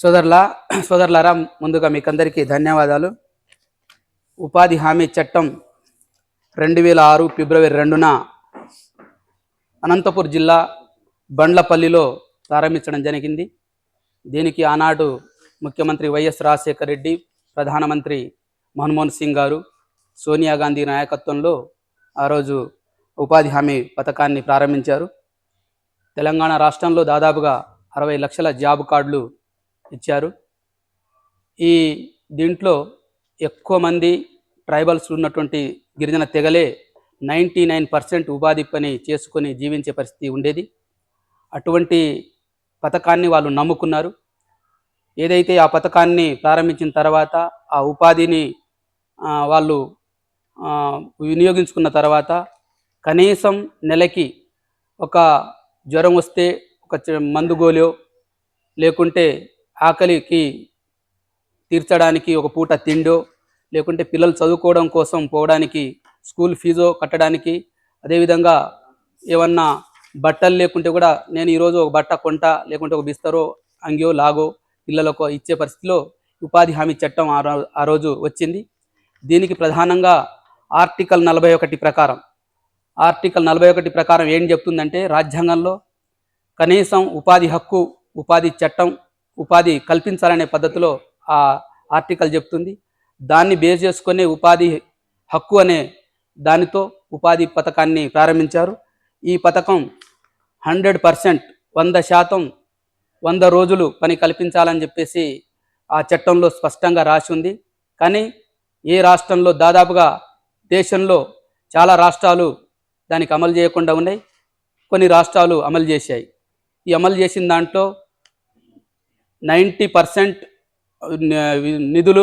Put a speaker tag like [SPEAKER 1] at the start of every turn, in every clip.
[SPEAKER 1] సోదరులా సోదరులారా, ముందుగా మీకందరికీ ధన్యవాదాలు. ఉపాధి హామీ చట్టం 2006 ఫిబ్రవరి 2న అనంతపూర్ జిల్లా బండ్లపల్లిలో ప్రారంభించడం జరిగింది. దీనికి ఆనాడు ముఖ్యమంత్రి వైఎస్ రాజశేఖర రెడ్డి, ప్రధానమంత్రి మన్మోహన్ సింగ్ గారు, సోనియా గాంధీ నాయకత్వంలో ఆ రోజు ఉపాధి హామీ పథకాన్ని ప్రారంభించారు. తెలంగాణ రాష్ట్రంలో దాదాపుగా 60 లక్షల జాబ్ కార్డులు ఇచ్చారు. దీంట్లో ఎక్కువ మంది ట్రైబల్స్ ఉన్నటువంటి గిరిజన తెగలే 99% ఉపాధి పని చేసుకొని జీవించే పరిస్థితి ఉండేది. అటువంటి పథకాన్ని వాళ్ళు నమ్ముకున్నారు. ఏదైతే ఆ పథకాన్ని ప్రారంభించిన తర్వాత ఆ ఉపాధిని వాళ్ళు వినియోగించుకున్న తర్వాత కనీసం నెలకి ఒక జ్వరం వస్తే ఒక మందు గోలో, లేకుంటే ఆకలికి తీర్చడానికి ఒక పూట తిండో, లేకుంటే పిల్లలు చదువుకోవడం కోసం పోవడానికి స్కూల్ ఫీజో కట్టడానికి, అదేవిధంగా ఏమన్నా బట్టలు లేకుంటే కూడా నేను ఈరోజు ఒక బట్ట కొంటా, లేకుంటే ఒక బిస్తరో అంగియో లాగో పిల్లలకు ఇచ్చే పరిస్థితిలో ఉపాధి హామీ చట్టం ఆ రోజు వచ్చింది. దీనికి ప్రధానంగా ఆర్టికల్ 41 ప్రకారం ఏం చెప్తుందంటే, రాజ్యాంగంలో కనీసం ఉపాధి హక్కు, ఉపాధి చట్టం, ఉపాధి కల్పించాలనే పద్ధతిలో ఆ ఆర్టికల్ చెప్తుంది. దాన్ని బేస్ చేసుకునే ఉపాధి హక్కు అనే దానితో ఉపాధి పథకాన్ని ప్రారంభించారు. ఈ పథకం 100%, 100% 100 రోజులు పని కల్పించాలని చెప్పేసి ఆ చట్టంలో స్పష్టంగా రాసి ఉంది. కానీ ఏ రాష్ట్రంలో, దాదాపుగా దేశంలో చాలా రాష్ట్రాలు దానికి అమలు చేయకుండా ఉన్నాయి. కొన్ని రాష్ట్రాలు అమలు చేశాయి. ఈ అమలు చేసిన దాంట్లో 90% నిధులు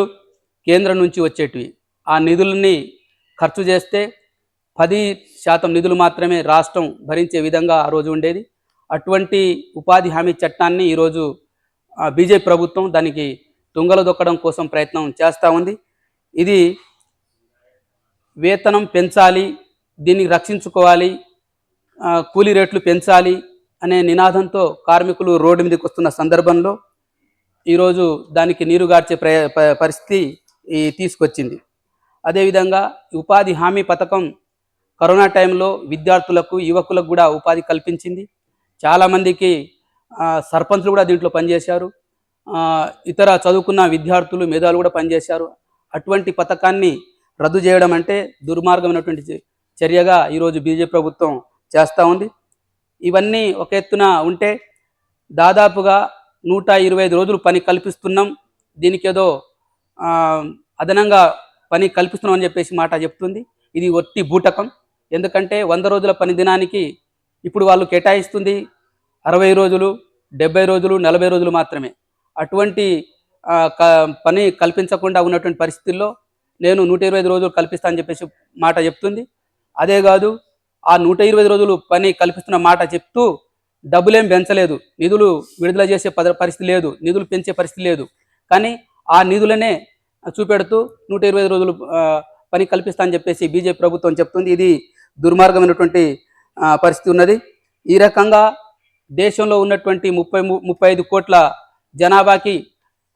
[SPEAKER 1] కేంద్రం నుంచి వచ్చేటివి. ఆ నిధులని ఖర్చు చేస్తే 10% నిధులు మాత్రమే రాష్ట్రం భరించే విధంగా ఆ రోజు ఉండేది. అటువంటి ఉపాధి హామీ చట్టాన్ని ఈరోజు బీజేపీ ప్రభుత్వం దానికి తుంగలు దొక్కడం కోసం ప్రయత్నం చేస్తూ ఉంది. ఇది వేతనం పెంచాలి, దీన్ని రక్షించుకోవాలి, కూలీ రేట్లు పెంచాలి అనే నినాదంతో కార్మికులు రోడ్డు మీదకి వస్తున్న సందర్భంలో ఈరోజు దానికి నీరుగార్చే పరిస్థితి తీసుకొచ్చింది. అదేవిధంగా ఉపాధి హామీ పథకం కరోనా టైంలో విద్యార్థులకు, యువకులకు కూడా ఉపాధి కల్పించింది. చాలామందికి సర్పంచ్లు కూడా దీంట్లో పనిచేశారు. ఇతర చదువుకున్న విద్యార్థులు, మేధావులు కూడా పనిచేశారు. అటువంటి పథకాన్ని రద్దు చేయడం అంటే దుర్మార్గమైనటువంటి చర్యగా ఈరోజు బీజేపీ ప్రభుత్వం చేస్తూ ఉంది. ఇవన్నీ ఒక ఎత్తున ఉంటే దాదాపుగా 125 రోజులు పని కల్పిస్తున్నాం, దీనికి ఏదో అదనంగా పని కల్పిస్తున్నాం అని చెప్పేసి మాట చెప్తుంది. ఇది ఒట్టి బూటకం. ఎందుకంటే 100 రోజుల పని దినానికి ఇప్పుడు వాళ్ళు కేటాయిస్తుంది 60 రోజులు, 70 రోజులు, 40 రోజులు మాత్రమే. అటువంటి పని కల్పించకుండా ఉన్నటువంటి పరిస్థితుల్లో నేను 125 రోజులు కల్పిస్తా అని చెప్పేసి మాట చెప్తుంది. అదే కాదు, ఆ 120 రోజులు పని కల్పిస్తున్న మాట చెప్తూ డబ్బులేం పెంచలేదు, నిధులు విడుదల చేసే పరిస్థితి లేదు, నిధులు పెంచే పరిస్థితి లేదు. కానీ ఆ నిధులనే చూపెడుతూ 120 రోజులు పని కల్పిస్తా అని చెప్పేసి బీజేపీ ప్రభుత్వం చెప్తుంది. ఇది దుర్మార్గమైనటువంటి పరిస్థితి ఉన్నది. ఈ రకంగా దేశంలో ఉన్నటువంటి 35 కోట్ల జనాభాకి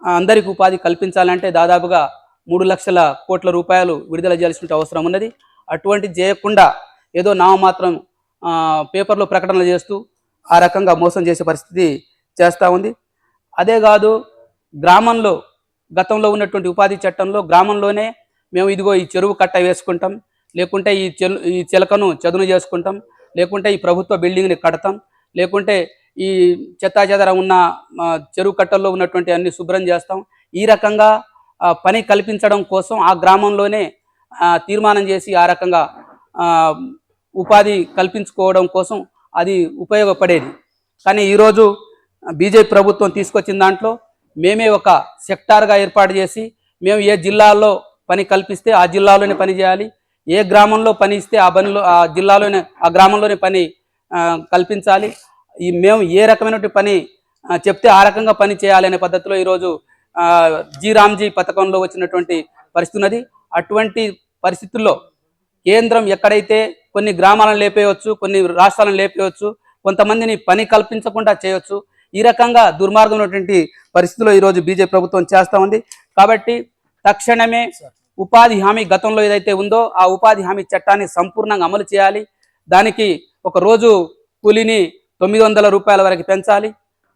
[SPEAKER 1] అందరికీ ఉపాధి కల్పించాలంటే దాదాపుగా 3 లక్షల కోట్ల రూపాయలు విడుదల చేయాల్సిన అవసరం ఉన్నది. అటువంటి చేయకుండా ఏదో నామమాత్రం పేపర్లో ప్రకటనలు చేస్తూ ఆ రకంగా మోసం చేసే పరిస్థితి చేస్తూ ఉంది. అదే కాదు, గ్రామంలో గతంలో ఉన్నటువంటి ఉపాధి చట్టంలో గ్రామంలోనే మేము ఇదిగో ఈ చెరువు కట్ట వేసుకుంటాం, లేకుంటే ఈ చిలకను చదును చేసుకుంటాం, లేకుంటే ఈ ప్రభుత్వ బిల్డింగ్ని కడతాం, లేకుంటే ఈ చెత్తాచెదర ఉన్న చెరువు కట్టల్లో ఉన్నటువంటి అన్ని శుభ్రం చేస్తాం. ఈ రకంగా పని కల్పించడం కోసం ఆ గ్రామంలోనే తీర్మానం చేసి ఆ రకంగా ఉపాధి కల్పించుకోవడం కోసం అది ఉపయోగపడేది. కానీ ఈరోజు బీజేపీ ప్రభుత్వం తీసుకొచ్చిన దాంట్లో మేమే ఒక సెక్టార్గా ఏర్పాటు చేసి, మేము ఏ జిల్లాల్లో పని కల్పిస్తే ఆ జిల్లాలోనే పని చేయాలి, ఏ గ్రామంలో పని ఇస్తే ఆ జిల్లాలోనే, ఆ గ్రామంలోనే పని కల్పించాలి, మేము ఏ రకమైనటువంటి పని చెప్తే ఆ రకంగా పని చేయాలి అనే పద్ధతిలో ఈరోజు రామ్జీ పథకంలో వచ్చినటువంటి పరిస్థితి ఉన్నది. అటువంటి పరిస్థితుల్లో కేంద్రం ఎక్కడైతే కొన్ని గ్రామాలను లేపేయవచ్చు, కొన్ని రాష్ట్రాలను లేపేయవచ్చు, కొంతమందిని పని కల్పించకుండా చేయవచ్చు, ఈ రకంగా దుర్మార్గమైనటువంటి పరిస్థితిలో ఈరోజు బీజేపీ ప్రభుత్వం చేస్తూ ఉంది. కాబట్టి తక్షణమే ఉపాధి హామీ గతంలో ఏదైతే ఉందో ఆ ఉపాధి హామీ చట్టాన్ని సంపూర్ణంగా అమలు చేయాలి. దానికి ఒక రోజు కూలీని 900 రూపాయల వరకు పెంచాలి.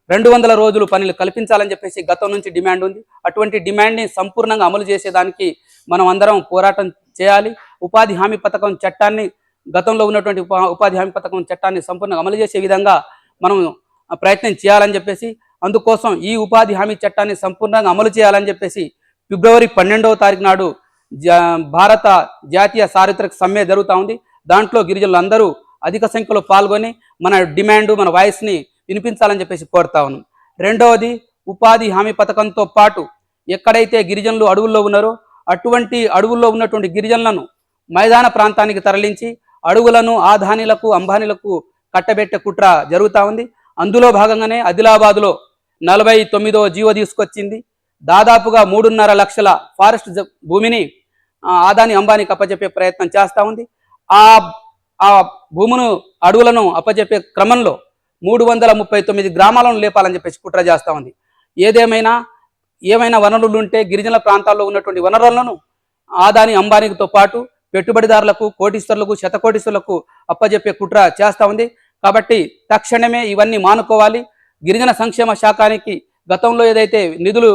[SPEAKER 1] 200 రోజులు పనులు కల్పించాలని చెప్పేసి గతం నుంచి డిమాండ్ ఉంది. అటువంటి డిమాండ్ని సంపూర్ణంగా అమలు చేసేదానికి మనం అందరం పోరాటం చేయాలి. ఉపాధి హామీ పథకం చట్టాన్ని గతంలో ఉన్నటువంటి ఉపాధి హామీ పథకం చట్టాన్ని సంపూర్ణంగా అమలు చేసే విధంగా మనం ప్రయత్నం చేయాలని చెప్పేసి, అందుకోసం ఈ ఉపాధి హామీ చట్టాన్ని సంపూర్ణంగా అమలు చేయాలని చెప్పేసి ఫిబ్రవరి 12వ తారీఖు నాడు భారత జాతీయ చారిత్రక సమ్మె జరుగుతూ ఉంది. దాంట్లో గిరిజనులు అందరూ అధిక సంఖ్యలో పాల్గొని మన డిమాండ్, మన వాయిస్ని వినిపించాలని చెప్పేసి కోరుతా ఉన్నాం. రెండవది, ఉపాధి హామీ పథకంతో పాటు ఎక్కడైతే గిరిజనులు అడవుల్లో ఉన్నారో అటువంటి అడవుల్లో ఉన్నటువంటి గిరిజనులను మైదాన ప్రాంతానికి తరలించి అడవులను ఆదానీలకు అంబానీలకు కట్టబెట్టే కుట్ర జరుగుతూ ఉంది. అందులో భాగంగానే ఆదిలాబాద్లో 49వ జీవో తీసుకొచ్చింది. దాదాపుగా 3.5 లక్షల ఫారెస్ట్ భూమిని ఆదాని అంబానీకి అప్పచెప్పే ప్రయత్నం చేస్తూ ఉంది. ఆ భూమును అడవులను అప్పచెప్పే క్రమంలో 339 గ్రామాలను లేపాలని చెప్పేసి కుట్ర చేస్తూ ఉంది. ఏమైనా వనరులు ఉంటే గిరిజన ప్రాంతాల్లో ఉన్నటువంటి వనరులను ఆదాని అంబానీతో పాటు పెట్టుబడిదారులకు, కోటీశ్వరులకు, శతకోటీశ్వరులకు అప్పచెప్పే కుట్ర చేస్తూ ఉంది. కాబట్టి తక్షణమే ఇవన్నీ మానుకోవాలి. గిరిజన సంక్షేమ శాఖానికి గతంలో ఏదైతే నిధులు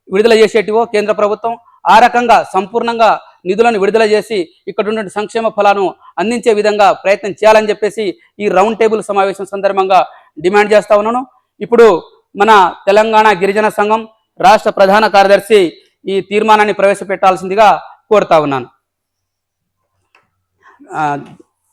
[SPEAKER 1] విడుదల చేసేటివో కేంద్ర ప్రభుత్వం ఆ రకంగా సంపూర్ణంగా నిధులను విడుదల చేసి ఇక్కడ ఉన్న సంక్షేమ ఫలాలను అందించే విధంగా ప్రయత్నం చేయాలని చెప్పేసి ఈ రౌండ్ టేబుల్ సమావేశం సందర్భంగా డిమాండ్ చేస్తా ఉన్నాను. ఇప్పుడు మన తెలంగాణ గిరిజన సంఘం రాష్ట్ర ప్రధాన కార్యదర్శి ఈ తీర్మానాన్ని ప్రవేశపెట్టాల్సిందిగా కోరుతా ఉన్నాను.